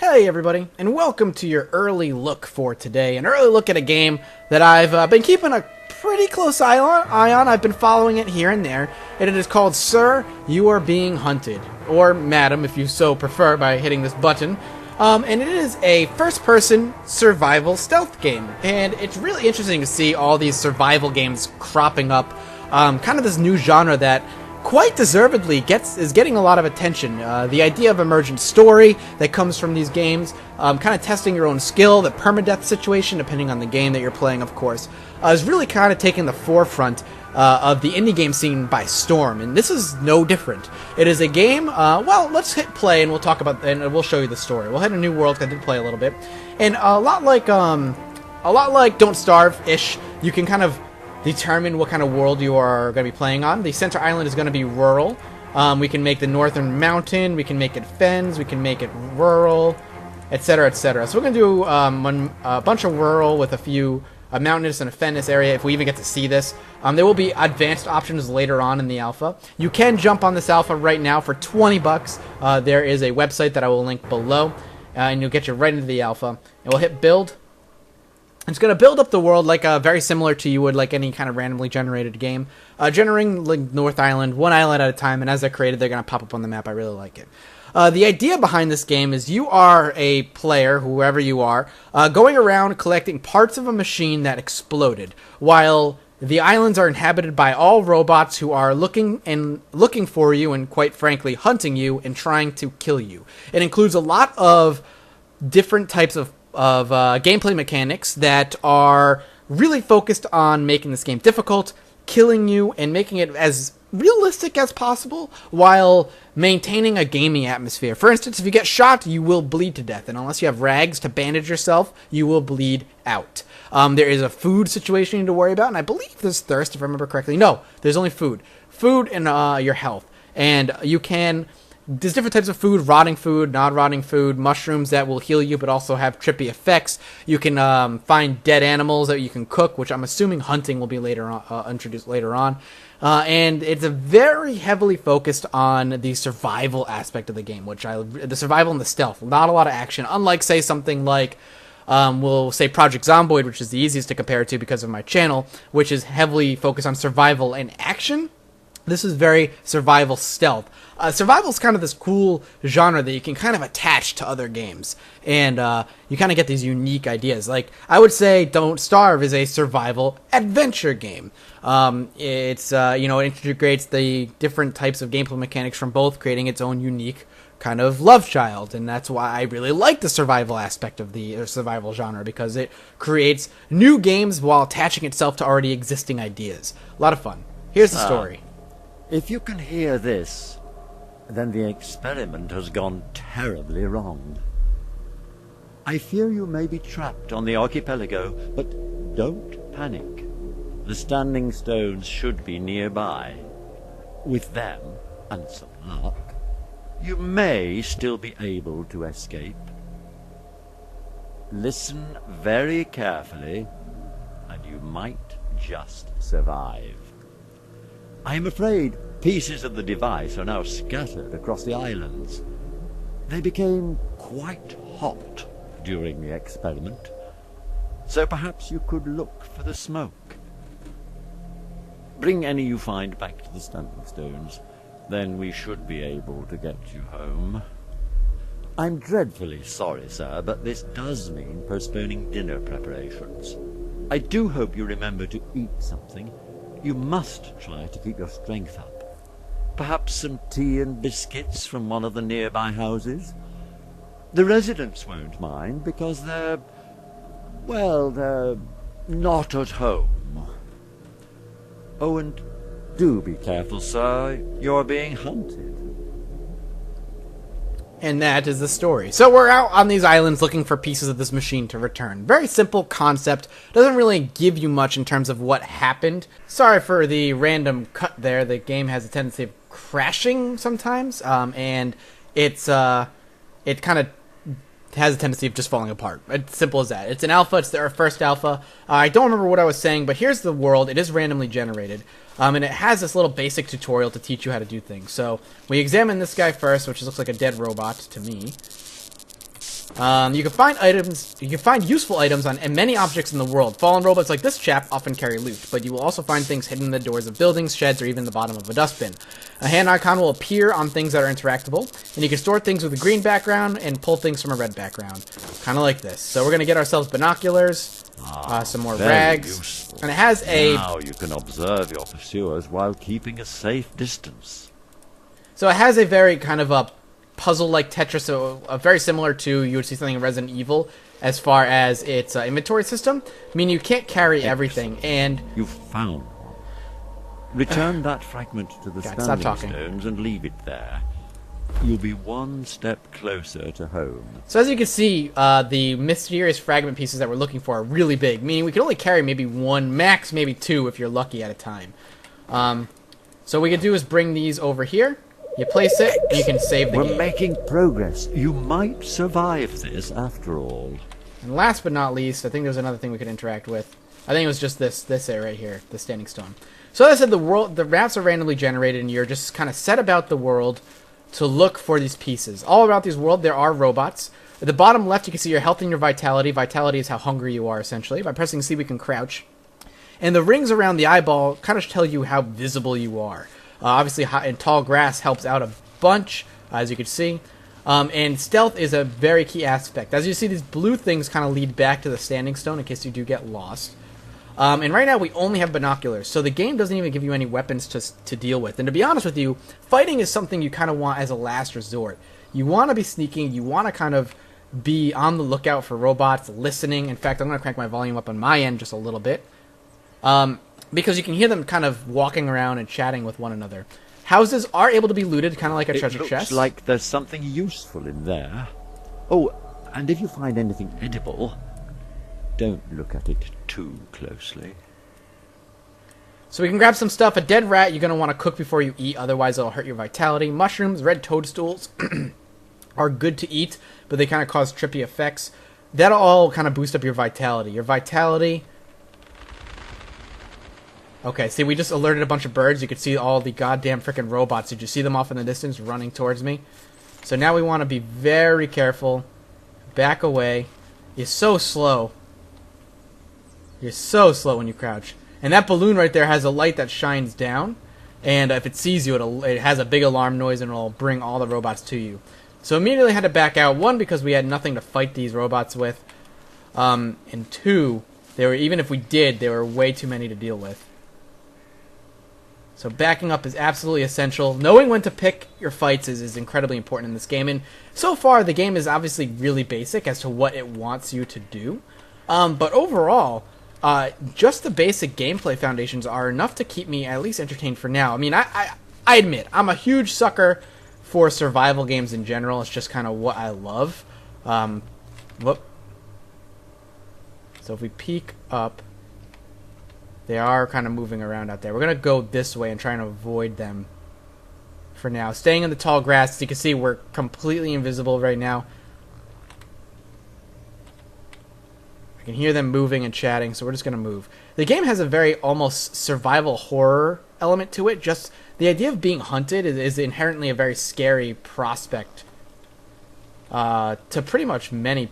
Hey everybody, and welcome to your early look for today. An early look at a game that I've been keeping a pretty close eye on. I've been following it here and there, and it is called Sir, You Are Being Hunted, or Madam, if you so prefer, by hitting this button. And it is a first-person survival stealth game, and it's really interesting to see all these survival games cropping up. Kind of this new genre that quite deservedly is getting a lot of attention. The idea of emergent story that comes from these games, kind of testing your own skill, the permadeath situation, depending on the game that you're playing, of course, is really kind of taking the forefront of the indie game scene by storm, and this is no different. It is a game, well, let's hit play and we'll talk about, and we'll show you the story. We'll hit a new world, 'cause I did play a little bit, and a lot like Don't Starve-ish, you can kind of determine what kind of world you are going to be playing on. The center island is going to be rural. We can make the northern mountain, we can make it fens, we can make it rural, etc., etc. So we're going to do a bunch of rural with a few mountainous and a fenous area, if we even get to see this. There will be advanced options later on in the alpha. You can jump on this alpha right now for 20 bucks. There is a website that I will link below, and you'll get you right into the alpha. And we'll hit build. It's going to build up the world like very similar to you would like any kind of randomly generated game. Generating like North Island, one island at a time, and as they're created, they're going to pop up on the map. I really like it. The idea behind this game is you are a player, whoever you are, going around collecting parts of a machine that exploded, while the islands are inhabited by all robots who are looking for you and, quite frankly, hunting you and trying to kill you. It includes a lot of different types of gameplay mechanics that are really focused on making this game difficult, killing you, and making it as realistic as possible while maintaining a gaming atmosphere. For instance, if you get shot, you will bleed to death, and unless you have rags to bandage yourself, you will bleed out. There is a food situation you need to worry about, and I believe there's thirst, if I remember correctly. No, there's only food. Food and your health. And you can... There's different types of food, rotting food, non-rotting food, mushrooms that will heal you but also have trippy effects. You can find dead animals that you can cook, which I'm assuming hunting will be later on, introduced later on. And it's a very heavily focused on the survival aspect of the game, the survival and the stealth. Not a lot of action, unlike, say, something like... we'll say Project Zomboid, which is the easiest to compare it to because of my channel, which is heavily focused on survival and action. This is very survival stealth. Survival is kind of this cool genre that you can kind of attach to other games. And you kind of get these unique ideas. Like, I would say Don't Starve is a survival adventure game. It integrates the different types of gameplay mechanics from both, creating its own unique kind of love child. And that's why I really like the survival aspect of the survival genre, because it creates new games while attaching itself to already existing ideas. A lot of fun. Here's the story. If you can hear this, then the experiment has gone terribly wrong. I fear you may be trapped on the archipelago, but don't panic. The standing stones should be nearby. With them, and some luck, you may still be able to escape. Listen very carefully, and you might just survive. I am afraid pieces of the device are now scattered across the islands. They became quite hot during the experiment, so perhaps you could look for the smoke. Bring any you find back to the standing stones, then we should be able to get you home. I'm dreadfully sorry, sir, but this does mean postponing dinner preparations. I do hope you remember to eat something. You must try to keep your strength up. Perhaps some tea and biscuits from one of the nearby houses. The residents won't mind because they're not at home. Oh, and do be careful, sir. You're being hunted. And that is the story. So we're out on these islands looking for pieces of this machine to return. Very simple concept. Doesn't really give you much in terms of what happened. Sorry for the random cut there. The game has a tendency of crashing sometimes. And it kind of has a tendency of just falling apart. It's simple as that. It's an alpha. It's our first alpha. I don't remember what I was saying, but here's the world. It is randomly generated. And it has this little basic tutorial to teach you how to do things. So we examine this guy first, which looks like a dead robot to me. You can find items. You can find useful items on many objects in the world. Fallen robots like this chap often carry loot, but you will also find things hidden in the doors of buildings, sheds, or even the bottom of a dustbin. A hand icon will appear on things that are interactable, and you can store things with a green background and pull things from a red background, kind of like this. So we're gonna get ourselves binoculars, some more rags, useful. and it has a. Now you can observe your pursuers while keeping a safe distance. So it has a very kind of a puzzle-like Tetris, so very similar to you would see something in Resident Evil as far as its inventory system. I mean, you can't carry everything, and You've found one. Return that fragment to the God, stop standing talking. stones and leave it there. You'll be one step closer to home. so as you can see, the mysterious fragment pieces that we're looking for are really big, meaning we can only carry maybe one, max maybe two if you're lucky at a time. So what we can do is bring these over here. You place it, and you can save the We're game. making progress. You might survive this after all. And last but not least, I think there's another thing we could interact with. I think it was just this area right here, the standing stone. So as I said, the maps are randomly generated, and you're just kind of set about the world to look for these pieces. All around this world, there are robots. At the bottom left, you can see your health and your vitality. Vitality is how hungry you are, essentially. By pressing C, we can crouch. And the rings around the eyeball kind of tell you how visible you are. Obviously, high and tall grass helps out a bunch, as you can see. And stealth is a very key aspect. As you see, these blue things kind of lead back to the standing stone in case you do get lost. And right now, we only have binoculars, so the game doesn't even give you any weapons to deal with. And to be honest with you, fighting is something you kind of want as a last resort. You want to be sneaking, you want to kind of be on the lookout for robots, listening. In fact, I'm going to crank my volume up on my end just a little bit. Because you can hear them kind of walking around and chatting with one another. Houses are able to be looted, kind of like a treasure chest. It looks like there's something useful in there. Oh, and if you find anything edible, don't look at it too closely. So we can grab some stuff. A dead rat you're going to want to cook before you eat, otherwise it'll hurt your vitality. Mushrooms, red toadstools are good to eat, but they kind of cause trippy effects. That'll all kind of boost up your vitality. Your vitality... Okay, see, we just alerted a bunch of birds. You could see all the goddamn freaking robots. Did you see them off in the distance running towards me? So now we want to be very careful. Back away. You're so slow. You're so slow when you crouch. And that balloon right there has a light that shines down. And if it sees you, it has a big alarm noise and it'll bring all the robots to you. So immediately had to back out. One, because we had nothing to fight these robots with. And two, even if we did, there were way too many to deal with. So backing up is absolutely essential. Knowing when to pick your fights is incredibly important in this game. And so far, the game is obviously really basic as to what it wants you to do. But overall, just the basic gameplay foundations are enough to keep me at least entertained for now. I mean, I admit, I'm a huge sucker for survival games in general. It's just kind of what I love. Whoop. So if we peek up... They are kind of moving around out there. We're going to go this way and try and avoid them for now. Staying in the tall grass, as you can see, we're completely invisible right now. I can hear them moving and chatting, so we're just going to move. The game has a very almost survival horror element to it. Just the idea of being hunted is inherently a very scary prospect to pretty much many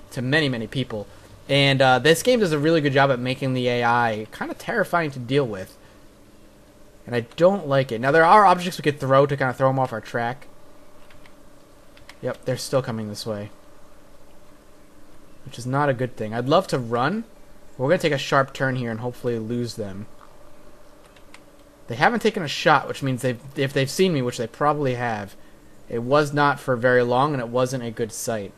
people. And this game does a really good job at making the AI kind of terrifying to deal with. And I don't like it. Now, there are objects we could throw to kind of throw them off our track. Yep, they're still coming this way. Which is not a good thing. I'd love to run. We're going to take a sharp turn here and hopefully lose them. They haven't taken a shot, which means if they've seen me, which they probably have, it was not for very long and it wasn't a good sight.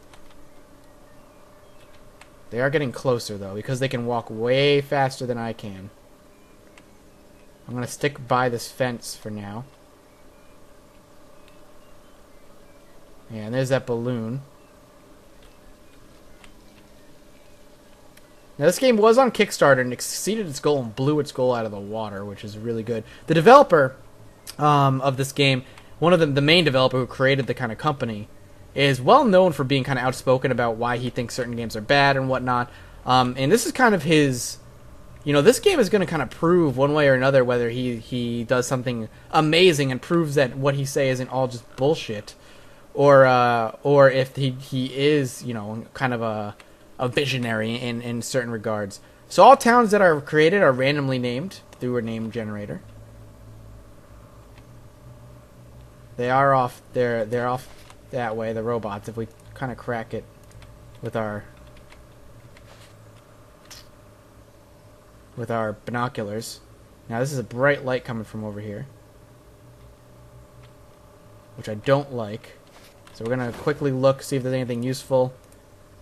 They are getting closer, though, because they can walk way faster than I can. I'm going to stick by this fence for now. Yeah, and there's that balloon. Now, this game was on Kickstarter and exceeded its goal and blew its goal out of the water, which is really good. The developer of this game, one of the main developer who created the kind of company, is well known for being kind of outspoken about why he thinks certain games are bad and whatnot. And this is kind of his... You know, this game is going to kind of prove one way or another whether he does something amazing and proves that what he say isn't all just bullshit. or if he is, you know, kind of a visionary in certain regards. So all towns that are created are randomly named through a name generator. They are off. They're off that way. The robots. If we kind of crack it with our binoculars. Now this is a bright light coming from over here, which I don't like. So we're gonna quickly look, see if there's anything useful.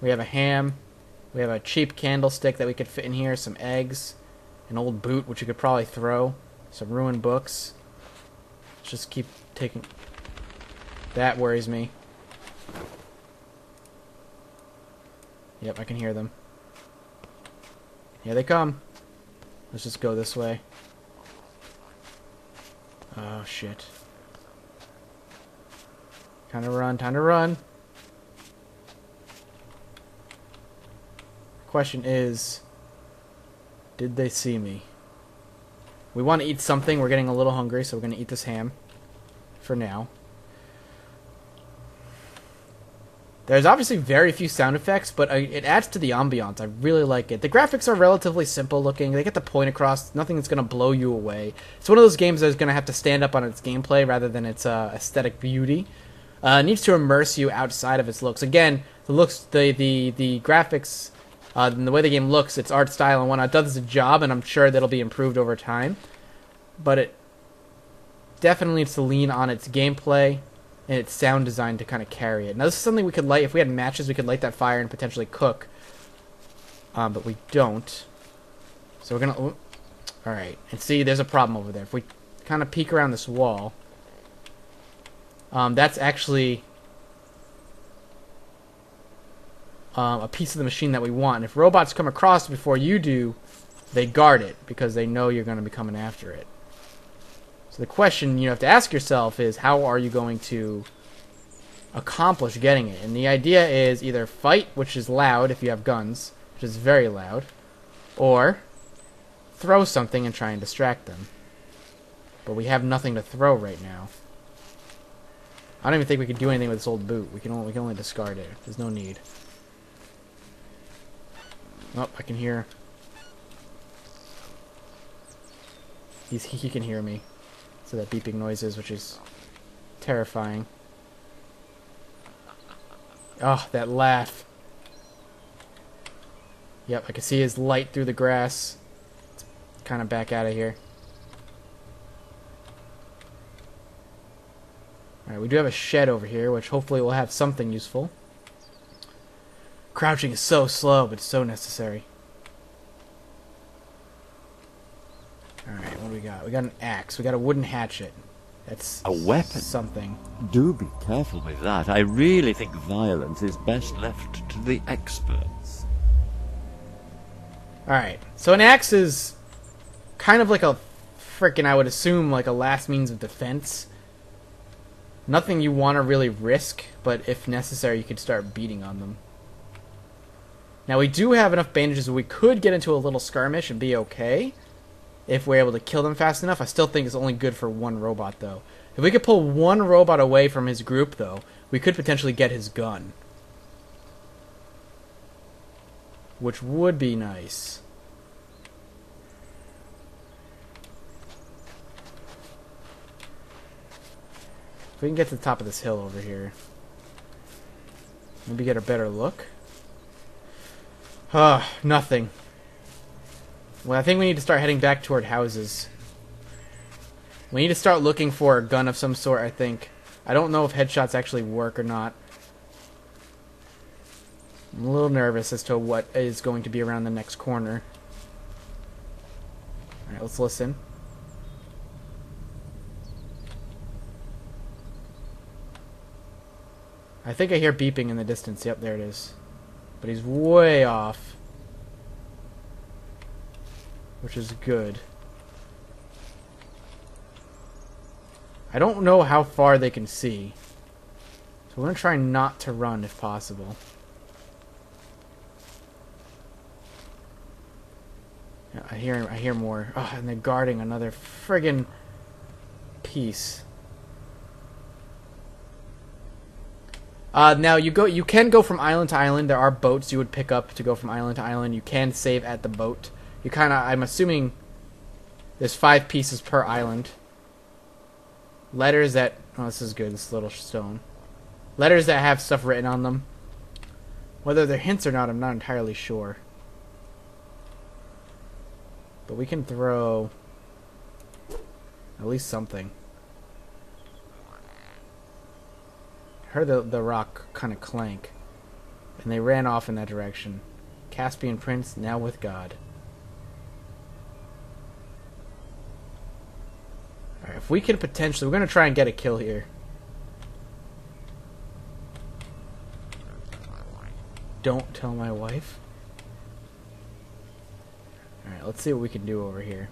We have a ham. We have a cheap candlestick that we could fit in here. Some eggs, an old boot which you could probably throw. Some ruined books. Let's just keep taking. That worries me. Yep, I can hear them. Here they come. Let's just go this way. Oh, shit. Time to run, time to run. Question is, did they see me? We want to eat something. We're getting a little hungry, so we're going to eat this ham for now. There's obviously very few sound effects, but it adds to the ambiance. I really like it. The graphics are relatively simple looking. They get the point across. Nothing that's going to blow you away. It's one of those games that's going to have to stand up on its gameplay rather than its aesthetic beauty. It needs to immerse you outside of its looks. Again, the graphics, and the way the game looks, its art style and whatnot, does its job, and I'm sure that'll be improved over time. But it definitely needs to lean on its gameplay and its sound design to kind of carry it. Now, this is something we could light. If we had matches, we could light that fire and potentially cook. But we don't. So we're going to... Alright. And see, there's a problem over there. If we kind of peek around this wall... that's actually... a piece of the machine that we want. And if robots come across before you do, they guard it because they know you're going to be coming after it. So the question you have to ask yourself is, how are you going to accomplish getting it? And the idea is either fight, which is loud if you have guns, which is very loud, or throw something and try and distract them. But we have nothing to throw right now. I don't even think we can do anything with this old boot. We can only discard it. There's no need. Oh, I can hear. He can hear me. So that beeping noises, which is terrifying. Oh, that laugh. Yep, I can see his light through the grass. Let's kind of back out of here. Alright, we do have a shed over here, which hopefully will have something useful. Crouching is so slow, but so necessary. Alright, what do we got? We got an axe. We got a wooden hatchet. That's a weapon. Something. Do be careful with that. I really think violence is best left to the experts. Alright, so an axe is kind of like a frickin', I would assume, like a last means of defense. Nothing you want to really risk, but if necessary, you could start beating on them. Now, we do have enough bandages where we could get into a little skirmish and be okay if we're able to kill them fast enough. I still think it's only good for one robot, though. If we could pull one robot away from his group, though, we could potentially get his gun. Which would be nice. If we can get to the top of this hill over here, maybe get a better look. Nothing. Well, I think we need to start heading back toward houses. We need to start looking for a gun of some sort, I think. I don't know if headshots actually work or not. I'm a little nervous as to what is going to be around the next corner. Alright, let's listen. I think I hear beeping in the distance. Yep, there it is. But he's way off. Which is good. I don't know how far they can see. So we're going to try not to run if possible. Yeah, I hear more. Oh, and they're guarding another friggin' piece. Now you can go from island to island. There are boats you would pick up to go from island to island. You can save at the boat. You kind of, I'm assuming there's 5 pieces per island. Letters that, oh, this is good, this little stone. Letters that have stuff written on them. Whether they're hints or not, I'm not entirely sure. But we can throw at least something. I heard the rock kind of clank. And they ran off in that direction. Caspian Prince, now with God. Alright, if we can potentially... We're going to try and get a kill here. Don't tell my wife. Alright, let's see what we can do over here.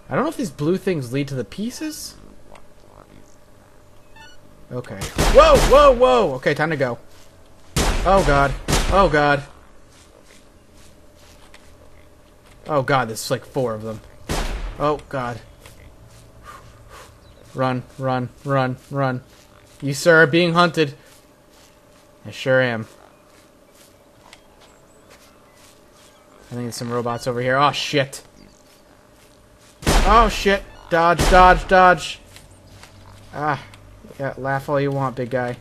I don't know if these blue things lead to the pieces. Okay. Whoa, whoa, whoa! Okay, time to go. Oh god. Oh god. Oh god, there's like 4 of them. Oh god. Run, run, run, run. You, sir, are being hunted. I sure am. I think there's some robots over here. Oh shit. Oh shit. Dodge, dodge, dodge. Ah. Yeah, laugh all you want, big guy.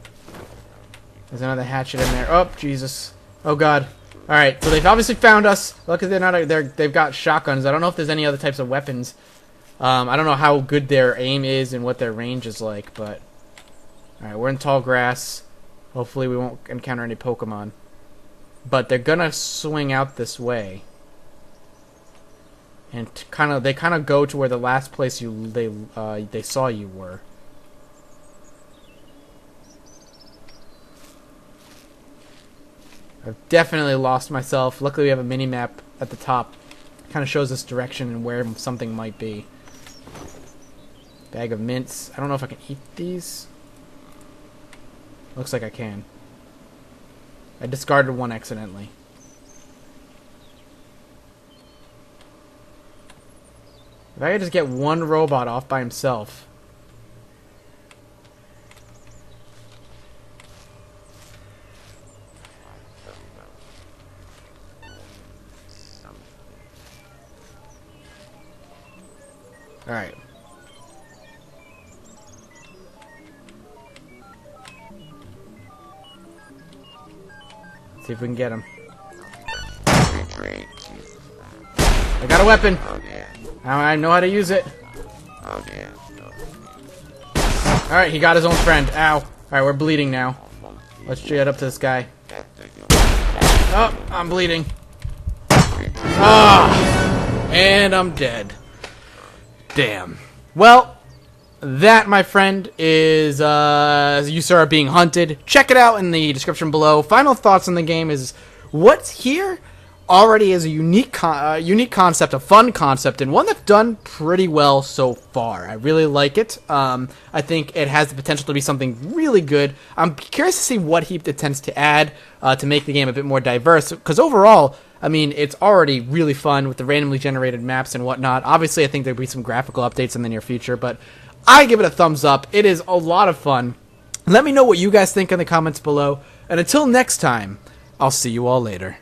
There's another hatchet in there. Oh, Jesus. Oh god. Alright, so they've obviously found us. Luckily they're not they've got shotguns. I don't know if there's any other types of weapons. I don't know how good their aim is and what their range is like, but alright, we're in tall grass. Hopefully we won't encounter any Pokemon. But they're gonna swing out this way. And they kind of go to where the last place they saw you were. I've definitely lost myself. Luckily we have a mini-map at the top. Kind of shows us direction and where something might be. Bag of mints. I don't know if I can eat these. Looks like I can. I discarded one accidentally. If I could just get one robot off by himself. Alright. See if we can get him. I got a weapon! I know how to use it. Alright, he got his own friend. Ow. Alright, we're bleeding now. Let's get up to this guy. Oh, I'm bleeding. Ah! And I'm dead. Damn. Well, that, my friend, is you sir are being hunted. Check it out in the description below. Final thoughts on the game is what's here already is a unique concept, a fun concept, and one that's done pretty well so far. I really like it. I think it has the potential to be something really good. I'm curious to see what he intends to add to make the game a bit more diverse, because overall, I mean, it's already really fun with the randomly generated maps and whatnot. Obviously, I think there'll be some graphical updates in the near future, but I give it a thumbs up. It is a lot of fun. Let me know what you guys think in the comments below, and until next time, I'll see you all later.